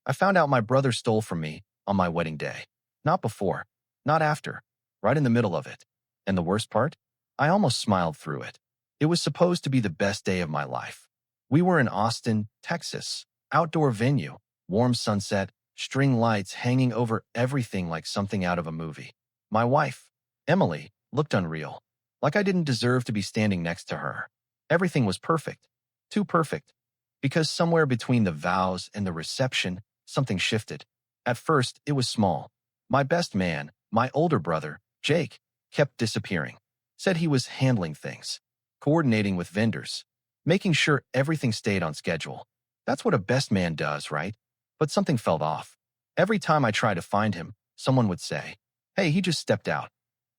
I found out my brother stole from me on my wedding day. Not before, not after, right in the middle of it. And the worst part? I almost smiled through it. It was supposed to be the best day of my life. We were in Austin, Texas, outdoor venue, warm sunset, string lights hanging over everything like something out of a movie. My wife, Emily, looked unreal, like I didn't deserve to be standing next to her. Everything was perfect, too perfect, because somewhere between the vows and the reception, something shifted. At first, it was small. My best man, my older brother, Jake, kept disappearing. Said he was handling things, coordinating with vendors, making sure everything stayed on schedule. That's what a best man does, right? But something felt off. Every time I tried to find him, someone would say, "Hey, he just stepped out."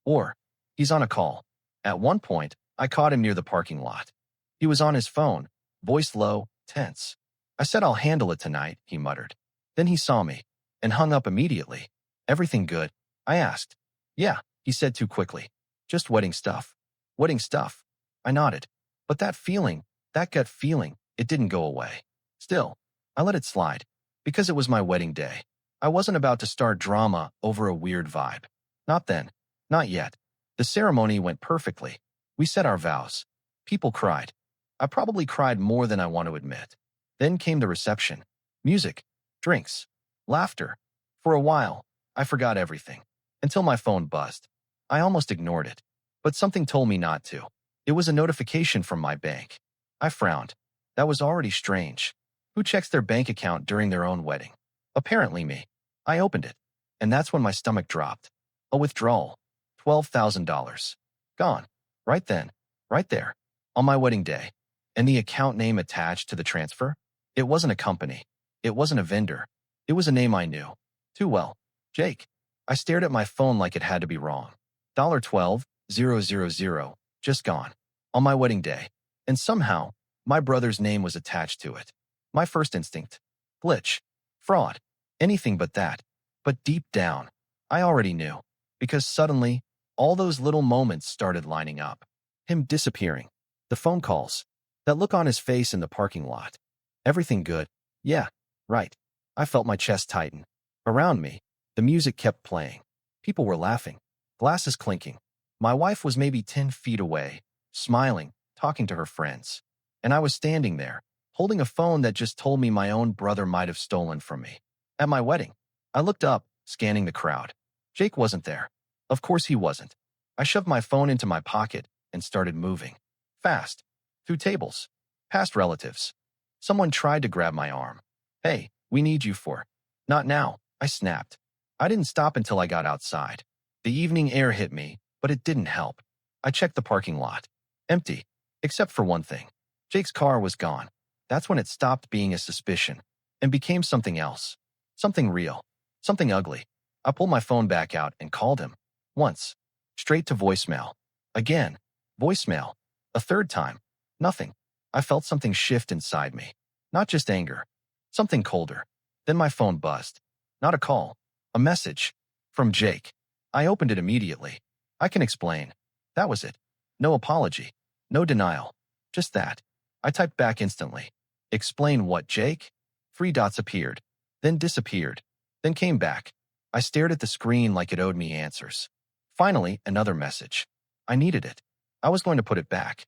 Or, "He's on a call." At one point, I caught him near the parking lot. He was on his phone, voice low, tense. I said, "I'll handle it tonight," he muttered. Then he saw me and hung up immediately. "Everything good?" I asked. "Yeah," he said too quickly. "Just wedding stuff." "Wedding stuff?" I nodded. But that feeling, that gut feeling, it didn't go away. Still, I let it slide, because it was my wedding day. I wasn't about to start drama over a weird vibe. Not then. Not yet. The ceremony went perfectly. We said our vows. People cried. I probably cried more than I want to admit. Then came the reception. Music, drinks, laughter. For a while, I forgot everything. Until my phone buzzed. I almost ignored it. But something told me not to. It was a notification from my bank. I frowned. That was already strange. Who checks their bank account during their own wedding? Apparently me. I opened it. And that's when my stomach dropped. A withdrawal. $12,000. Gone. Right then. Right there. On my wedding day. And the account name attached to the transfer? It wasn't a company. It wasn't a vendor. It was a name I knew. Too well. Jake. I stared at my phone like it had to be wrong. $12,000. Just gone. On my wedding day. And somehow, my brother's name was attached to it. My first instinct. Glitch. Fraud. Anything but that. But deep down, I already knew. Because suddenly, all those little moments started lining up. Him disappearing. The phone calls. That look on his face in the parking lot. Everything good? Yeah, right. I felt my chest tighten. Around me, the music kept playing. People were laughing. Glasses clinking. My wife was maybe 10 feet away, smiling, talking to her friends. And I was standing there, holding a phone that just told me my own brother might have stolen from me. At my wedding, I looked up, scanning the crowd. Jake wasn't there. Of course he wasn't. I shoved my phone into my pocket and started moving. Fast. Through tables. Past relatives. Someone tried to grab my arm. "Hey, we need you for." "Not now," I snapped. I didn't stop until I got outside. The evening air hit me, but it didn't help. I checked the parking lot. Empty. Except for one thing. Jake's car was gone. That's when it stopped being a suspicion and became something else. Something real. Something ugly. I pulled my phone back out and called him. Once. Straight to voicemail. Again. Voicemail. A third time. Nothing. I felt something shift inside me. Not just anger. Something colder. Then my phone buzzed. Not a call. A message. From Jake. I opened it immediately. I can explain. That was it. No apology. No denial. Just that. I typed back instantly. "Explain what, Jake?" 3 dots appeared. Then disappeared. Then came back. I stared at the screen like it owed me answers. Finally, another message. I needed it. I was going to put it back.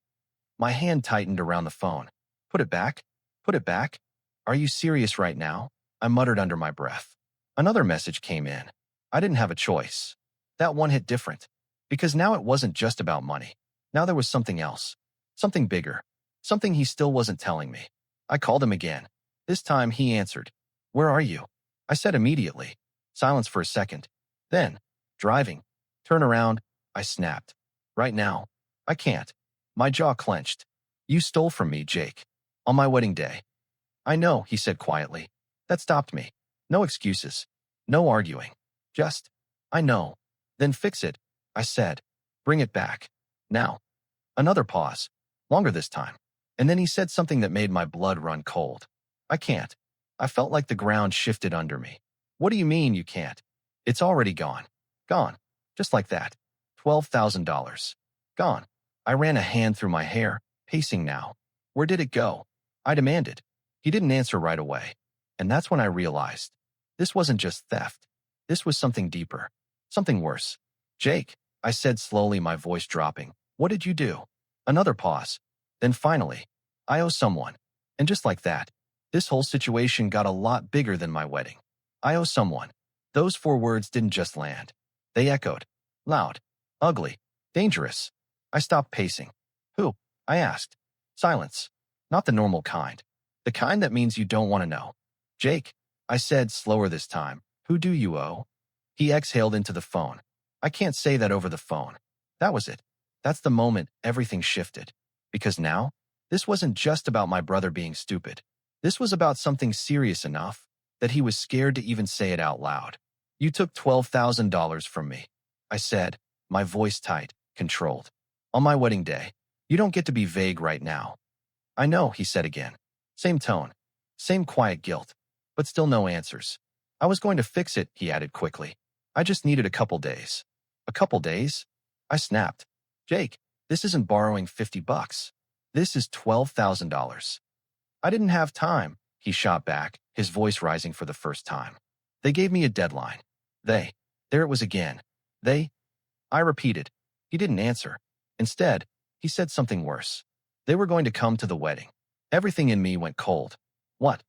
My hand tightened around the phone. "Put it back? Put it back? Are you serious right now?" I muttered under my breath. Another message came in. I didn't have a choice. That one hit different. Because now it wasn't just about money. Now there was something else. Something bigger. Something he still wasn't telling me. I called him again. This time he answered. "Where are you?" I said immediately. Silence for a second. Then, "Driving." "Turn around," I snapped. "Right now. I can't." My jaw clenched. "You stole from me, Jake. On my wedding day." "I know," he said quietly. That stopped me. No excuses. No arguing. Just, "I know." "Then fix it," I said. "Bring it back. Now." Another pause. Longer this time. And then he said something that made my blood run cold. "I can't." I felt like the ground shifted under me. "What do you mean you can't?" "It's already gone." Gone. Just like that. $12,000. Gone. I ran a hand through my hair, pacing now. "Where did it go?" I demanded. He didn't answer right away. And that's when I realized this wasn't just theft. This was something deeper, something worse. Jake, I said slowly, my voice dropping, what did you do? Another pause. Then finally, I owe someone. And just like that, this whole situation got a lot bigger than my wedding. I owe someone. Those 4 words didn't just land. They echoed. Loud. Ugly. Dangerous. I stopped pacing. Who? I asked. Silence. Not the normal kind. The kind that means you don't want to know. Jake, I said slower this time. Who do you owe? He exhaled into the phone. I can't say that over the phone. That was it. That's the moment everything shifted. Because now, this wasn't just about my brother being stupid. This was about something serious enough that he was scared to even say it out loud. You took $12,000 from me, I said, my voice tight, controlled. On my wedding day. You don't get to be vague right now. I know, he said again. Same tone. Same quiet guilt. But still no answers. I was going to fix it, he added quickly. I just needed a couple days. A couple days? I snapped. Jake, this isn't borrowing $50. This is $12,000. I didn't have time, he shot back, his voice rising for the first time. They gave me a deadline. They. There it was again. They. I repeated. He didn't answer. Instead, he said something worse. They were going to come to the wedding. Everything in me went cold. What?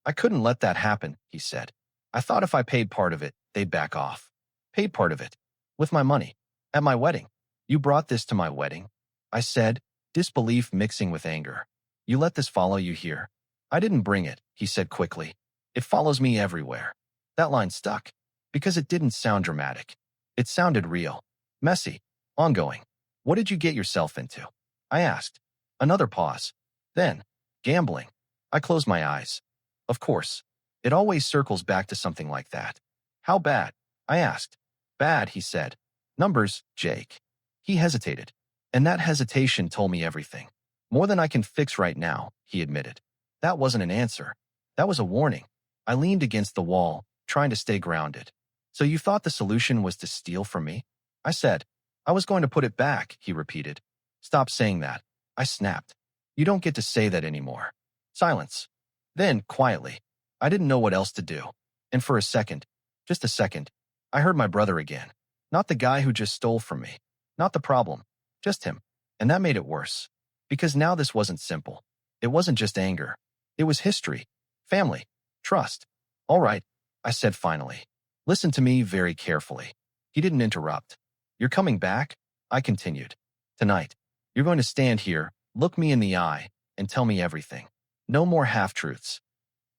I couldn't let that happen, he said. I thought if I paid part of it, they'd back off. Paid part of it. With my money. At my wedding. You brought this to my wedding? I said, disbelief mixing with anger. You let this follow you here? I didn't bring it, he said quickly. It follows me everywhere. That line stuck. Because it didn't sound dramatic. It sounded real. Messy. Ongoing. What did you get yourself into? I asked. Another pause. Then, gambling. I closed my eyes. Of course. It always circles back to something like that. How bad? I asked. Bad, he said. Numbers, Jake. He hesitated. And that hesitation told me everything. More than I can fix right now, he admitted. That wasn't an answer. That was a warning. I leaned against the wall, trying to stay grounded. So you thought the solution was to steal from me? I said. I was going to put it back, he repeated. Stop saying that. I snapped. You don't get to say that anymore. Silence. Then, quietly, I didn't know what else to do. And for a second, just a second, I heard my brother again. Not the guy who just stole from me. Not the problem. Just him. And that made it worse. Because now this wasn't simple. It wasn't just anger. It was history. Family. Trust. All right, I said finally. Listen to me very carefully. He didn't interrupt. You're coming back? I continued. Tonight. You're going to stand here, look me in the eye, and tell me everything. No more half-truths.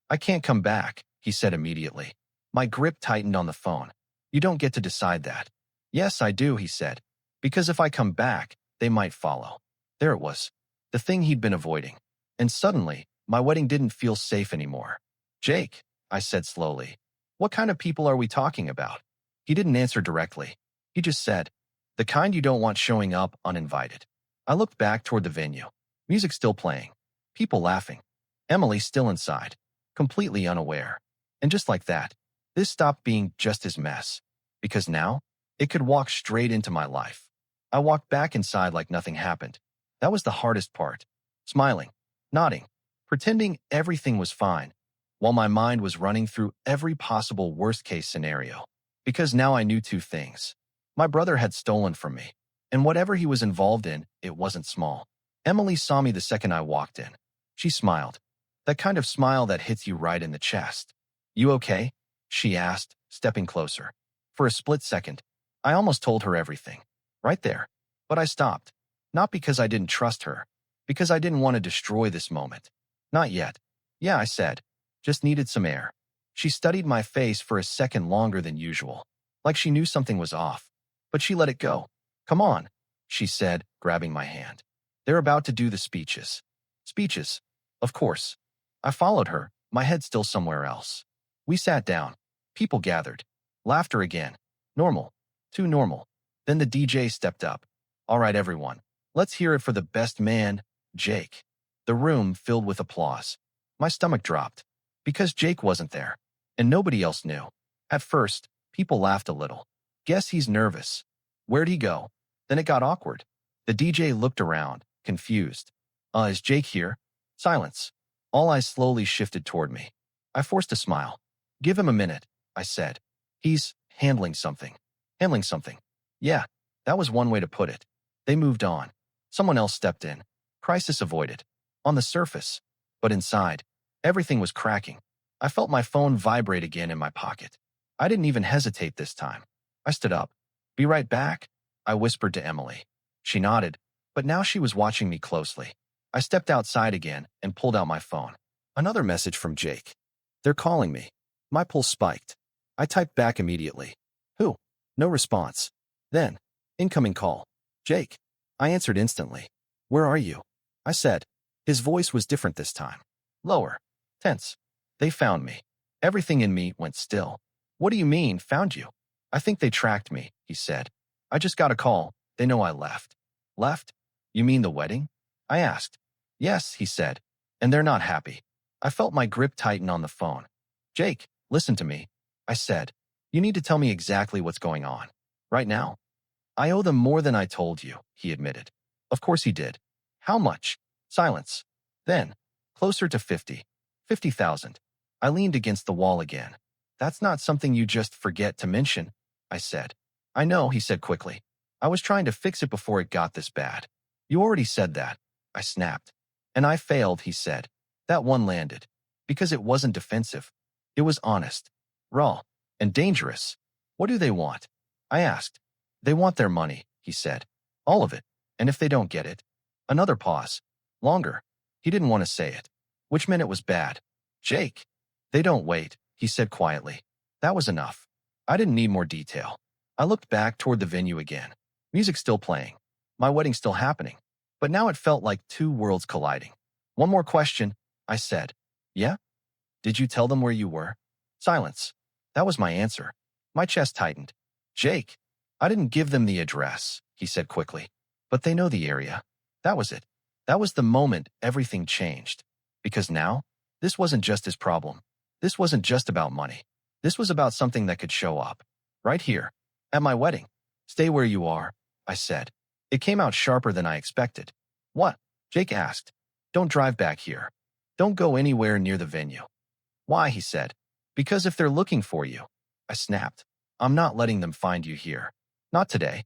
I can't come back, he said immediately. My grip tightened on the phone. You don't get to decide that. Yes, I do, he said. Because if I come back, they might follow. There it was. The thing he'd been avoiding. And suddenly, my wedding didn't feel safe anymore. Jake, I said slowly. What kind of people are we talking about? He didn't answer directly. He just said, the kind you don't want showing up uninvited. I looked back toward the venue. Music still playing. People laughing. Emily still inside. Completely unaware. And just like that, this stopped being just his mess. Because now, it could walk straight into my life. I walked back inside like nothing happened. That was the hardest part. Smiling. Nodding. Pretending everything was fine. While my mind was running through every possible worst-case scenario. Because now I knew 2 things. My brother had stolen from me. And whatever he was involved in, it wasn't small. Emily saw me the second I walked in. She smiled. That kind of smile that hits you right in the chest. You okay? She asked, stepping closer. For a split second, I almost told her everything. Right there. But I stopped. Not because I didn't trust her. Because I didn't want to destroy this moment. Not yet. Yeah, I said. Just needed some air. She studied my face for a second longer than usual. Like she knew something was off. But she let it go. Come on, she said, grabbing my hand. They're about to do the speeches. Speeches. Of course. I followed her, my head still somewhere else. We sat down. People gathered. Laughter again. Normal. Too normal. Then the DJ stepped up. All right, everyone. Let's hear it for the best man, Jake. The room filled with applause. My stomach dropped. Because Jake wasn't there. And nobody else knew. At first, people laughed a little. Guess he's nervous. Where'd he go? Then it got awkward. The DJ looked around, confused. Is Jake here? Silence. All eyes slowly shifted toward me. I forced a smile. Give him a minute, I said. He's handling something. Handling something. Yeah, that was one way to put it. They moved on. Someone else stepped in. Crisis avoided. On the surface. But inside, everything was cracking. I felt my phone vibrate again in my pocket. I didn't even hesitate this time. I stood up. Be right back, I whispered to Emily. She nodded, but now she was watching me closely. I stepped outside again and pulled out my phone. Another message from Jake. They're calling me. My pulse spiked. I typed back immediately. Who? No response. Then, incoming call. Jake. I answered instantly. Where are you? I said. His voice was different this time. Lower. Tense. They found me. Everything in me went still. What do you mean, found you? I think they tracked me, he said. I just got a call. They know I left. Left? You mean the wedding? I asked. Yes, he said. And they're not happy. I felt my grip tighten on the phone. Jake, listen to me. I said. You need to tell me exactly what's going on. Right now. I owe them more than I told you, he admitted. Of course he did. How much? Silence. Then, closer to 50,000. I leaned against the wall again. That's not something you just forget to mention, I said. I know, he said quickly. I was trying to fix it before it got this bad. You already said that, I snapped. And I failed, he said. That one landed. Because it wasn't defensive. It was honest, raw, and dangerous. What do they want? I asked. They want their money, he said. All of it. And if they don't get it? Another pause. Longer. He didn't want to say it. Which meant it was bad. Jake. They don't wait, he said quietly. That was enough. I didn't need more detail. I looked back toward the venue again. Music still playing. My wedding still happening. But now it felt like two worlds colliding. One more question, I said. Yeah? Did you tell them where you were? Silence. That was my answer. My chest tightened. Jake. I didn't give them the address, he said quickly. But they know the area. That was it. That was the moment everything changed. Because now, this wasn't just his problem. This wasn't just about money. This was about something that could show up. Right here. At my wedding. Stay where you are, I said. It came out sharper than I expected. What? Jake asked. Don't drive back here. Don't go anywhere near the venue. Why, he said. Because if they're looking for you. I snapped. I'm not letting them find you here. Not today.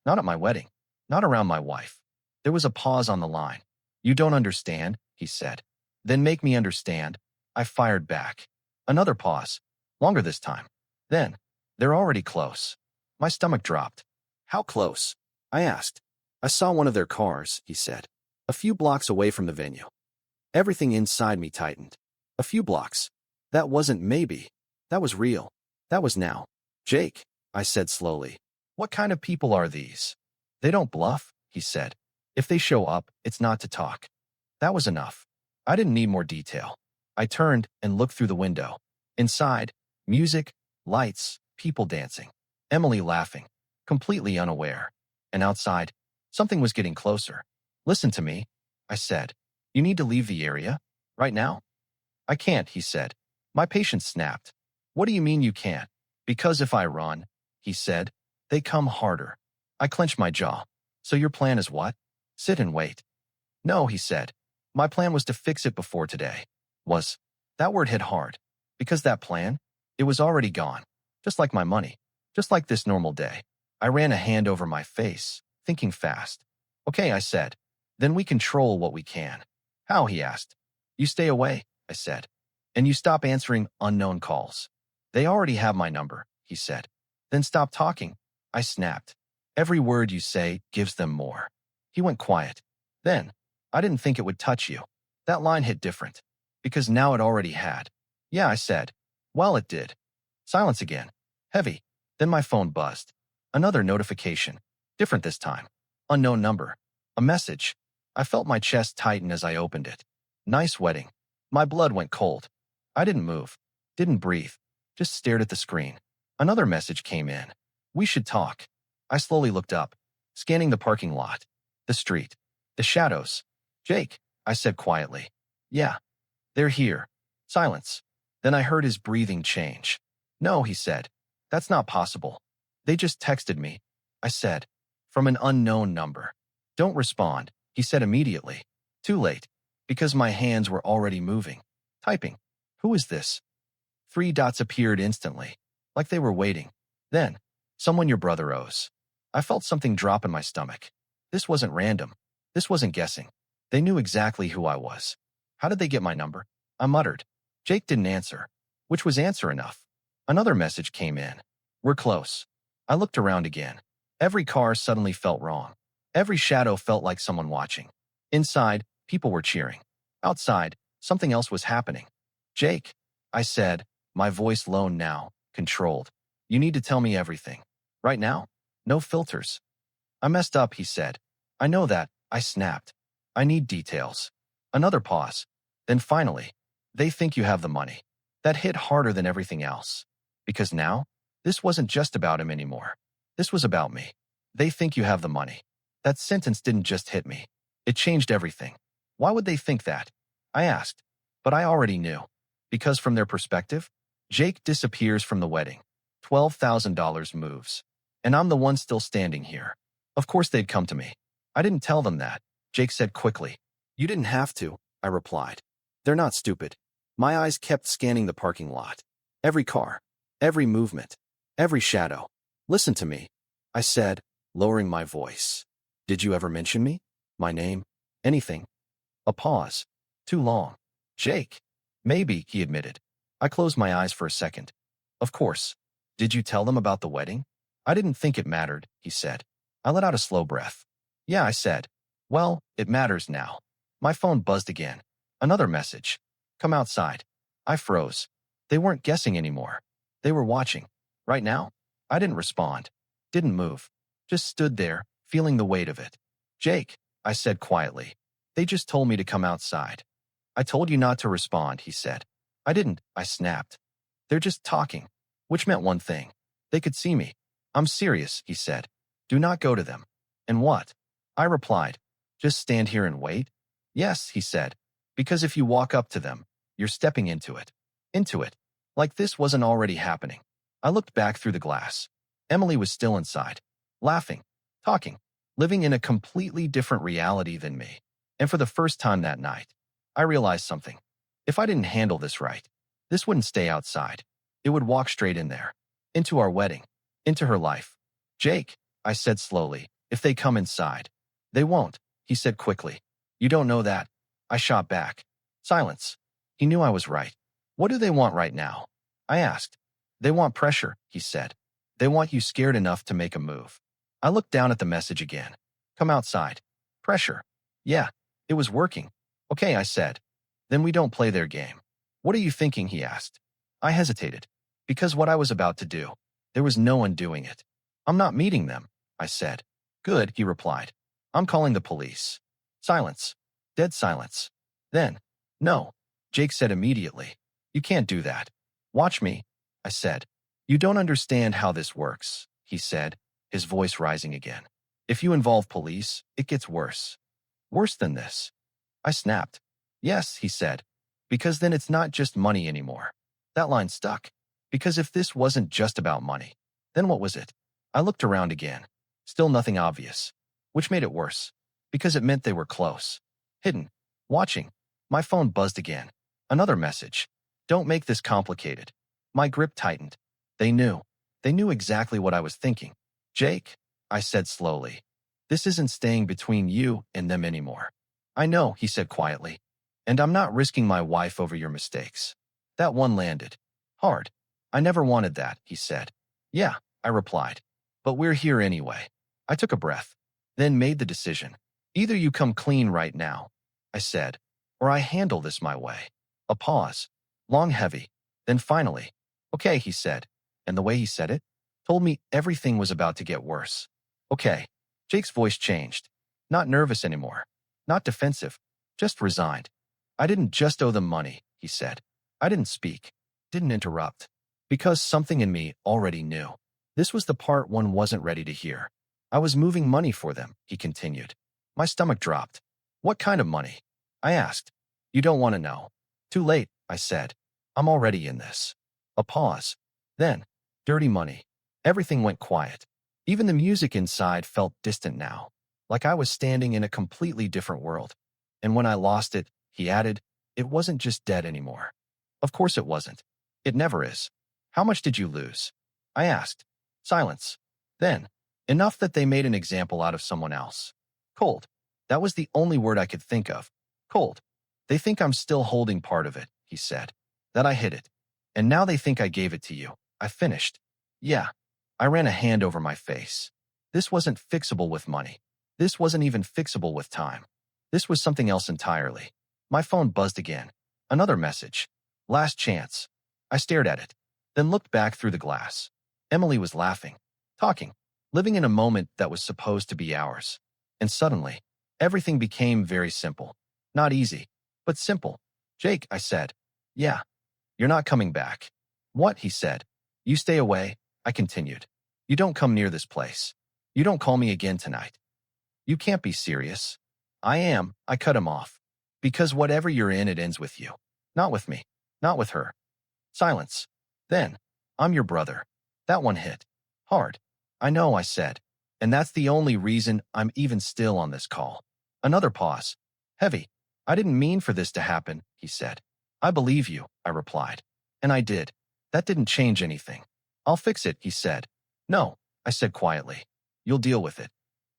Not at my wedding. Not around my wife. There was a pause on the line. You don't understand, he said. Then make me understand. I fired back. Another pause. Longer this time. Then, they're already close. My stomach dropped. How close? I asked. I saw one of their cars, he said. A few blocks away from the venue. Everything inside me tightened. A few blocks. That wasn't maybe. That was real. That was now. Jake, I said slowly. What kind of people are these? They don't bluff, he said. If they show up, it's not to talk. That was enough. I didn't need more detail. I turned and looked through the window. Inside, music, lights, people dancing. Emily laughing, completely unaware. And outside, something was getting closer. Listen to me, I said. You need to leave the area? Right now? I can't, he said. My patience snapped. What do you mean you can't? Because if I run, he said, they come harder. I clenched my jaw. So your plan is what? Sit and wait. No, he said. My plan was to fix it before today. Was. That word hit hard. Because that plan, it was already gone. Just like my money. Just like this normal day. I ran a hand over my face, thinking fast. Okay, I said. Then we control what we can. How, he asked. You stay away, I said. And you stop answering unknown calls. They already have my number, he said. Then stop talking, I snapped. Every word you say gives them more. He went quiet. Then, I didn't think it would touch you. That line hit different. Because now it already had. Yeah, I said. Well, it did. Silence again. Heavy. Then my phone buzzed. Another notification. Different this time. Unknown number. A message. I felt my chest tighten as I opened it. Nice wedding. My blood went cold. I didn't move. Didn't breathe. Just stared at the screen. Another message came in. We should talk. I slowly looked up, scanning the parking lot, the street, the shadows. Jake, I said quietly. Yeah. They're here. Silence. Then I heard his breathing change. No, he said. That's not possible. They just texted me. I said. From an unknown number. Don't respond, he said immediately. Too late. Because my hands were already moving. Typing. Who is this? Three dots appeared instantly, like they were waiting. Then, someone your brother owes. I felt something drop in my stomach. This wasn't random. This wasn't guessing. They knew exactly who I was. How did they get my number? I muttered. Jake didn't answer, which was answer enough. Another message came in. We're close. I looked around again. Every car suddenly felt wrong. Every shadow felt like someone watching. Inside, people were cheering. Outside, something else was happening. Jake, I said, my voice low now, controlled. You need to tell me everything. Right now? No filters. I messed up, he said. I know that, I snapped. I need details. Another pause. Then finally, they think you have the money. That hit harder than everything else. Because now, this wasn't just about him anymore. This was about me. They think you have the money. That sentence didn't just hit me. It changed everything. Why would they think that? I asked. But I already knew. Because from their perspective, Jake disappears from the wedding. $12,000 moves. And I'm the one still standing here. Of course they'd come to me. I didn't tell them that, Jake said quickly. You didn't have to, I replied. They're not stupid. My eyes kept scanning the parking lot. Every car, every movement, every shadow. Listen to me, I said, lowering my voice. Did you ever mention me? My name? Anything? A pause. Too long. Jake. Maybe, he admitted. I closed my eyes for a second. Of course. Did you tell them about the wedding? I didn't think it mattered, he said. I let out a slow breath. Yeah, I said. Well, it matters now. My phone buzzed again. Another message. Come outside. I froze. They weren't guessing anymore. They were watching. Right now? I didn't respond. Didn't move. Just stood there, feeling the weight of it. Jake, I said quietly. They just told me to come outside. I told you not to respond, he said. I didn't, I snapped. They're just talking. Which meant one thing. They could see me. I'm serious, he said. Do not go to them. And what? I replied. Just stand here and wait? Yes, he said. Because if you walk up to them, you're stepping into it. Into it. Like this wasn't already happening. I looked back through the glass. Emily was still inside. Laughing. Talking. Living in a completely different reality than me. And for the first time that night, I realized something. If I didn't handle this right, this wouldn't stay outside. It would walk straight in there. Into our wedding. Into her life. Jake, I said slowly, if they come inside. They won't, he said quickly. You don't know that. I shot back. Silence. He knew I was right. What do they want right now? I asked. They want pressure, he said. They want you scared enough to make a move. I looked down at the message again. Come outside. Pressure. Yeah, it was working. Okay, I said. Then we don't play their game. What are you thinking, he asked. I hesitated. Because what I was about to do, there was no one doing it. I'm not meeting them, I said. Good, he replied. I'm calling the police. Silence. Dead silence. Then, no, Jake said immediately. You can't do that. Watch me, I said. You don't understand how this works, he said, his voice rising again. If you involve police, it gets worse. Worse than this. I snapped. Yes, he said. Because then it's not just money anymore. That line stuck. Because if this wasn't just about money, then what was it? I looked around again. Still nothing obvious. Which made it worse. Because it meant they were close. Hidden. Watching. My phone buzzed again. Another message. Don't make this complicated. My grip tightened. They knew. They knew exactly what I was thinking. Jake, I said slowly. This isn't staying between you and them anymore. I know, he said quietly. And I'm not risking my wife over your mistakes. That one landed. Hard. I never wanted that, he said. Yeah, I replied. But we're here anyway. I took a breath. Then made the decision. Either you come clean right now, I said, or I handle this my way. A pause. Long, heavy. Then finally, okay, he said. And the way he said it told me everything was about to get worse. Okay. Jake's voice changed. Not nervous anymore. Not defensive. Just resigned. I didn't just owe them money, he said. I didn't speak. Didn't interrupt. Because something in me already knew. This was the part one wasn't ready to hear. I was moving money for them, he continued. My stomach dropped. What kind of money? I asked. You don't want to know. Too late, I said. I'm already in this. A pause. Then, dirty money. Everything went quiet. Even the music inside felt distant now, like I was standing in a completely different world. And when I lost it, he added, it wasn't just dead anymore. Of course it wasn't. It never is. How much did you lose? I asked. Silence. Then, enough that they made an example out of someone else. Cold. That was the only word I could think of. Cold. They think I'm still holding part of it, he said. That I hid it. And now they think I gave it to you. I finished. Yeah. I ran a hand over my face. This wasn't fixable with money. This wasn't even fixable with time. This was something else entirely. My phone buzzed again. Another message. Last chance. I stared at it, then looked back through the glass. Emily was laughing, talking, living in a moment that was supposed to be ours. And suddenly, everything became very simple. Not easy, but simple. Jake, I said. Yeah. You're not coming back. What? He said. You stay away, I continued. You don't come near this place. You don't call me again tonight. You can't be serious. I am, I cut him off. Because whatever you're in, it ends with you. Not with me. Not with her. Silence. Then, I'm your brother. That one hit. Hard. I know, I said. And that's the only reason I'm even still on this call. Another pause. Heavy. I didn't mean for this to happen, he said. I believe you, I replied. And I did. That didn't change anything. I'll fix it, he said. No, I said quietly. You'll deal with it.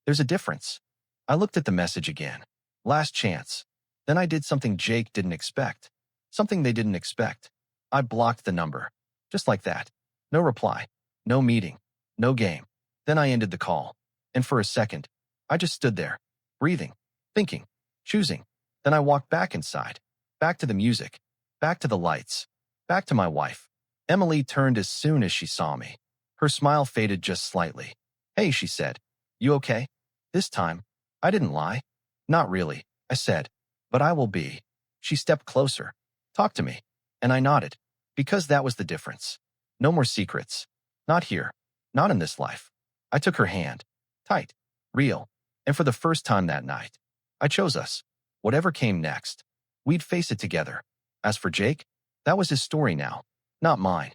There's a difference. I looked at the message again. Last chance. Then I did something Jake didn't expect. Something they didn't expect. I blocked the number. Just like that. No reply. No meeting. No game. Then I ended the call. And for a second, I just stood there, breathing, thinking, choosing. Then I walked back inside. Back to the music. Back to the lights. Back to my wife. Emily turned as soon as she saw me. Her smile faded just slightly. Hey, she said. You okay? This time, I didn't lie. Not really, I said. But I will be. She stepped closer. Talk to me. And I nodded. Because that was the difference. No more secrets. Not here. Not in this life. I took her hand. Tight. Real. And for the first time that night, I chose us. Whatever came next, we'd face it together. As for Jake, that was his story now, not mine.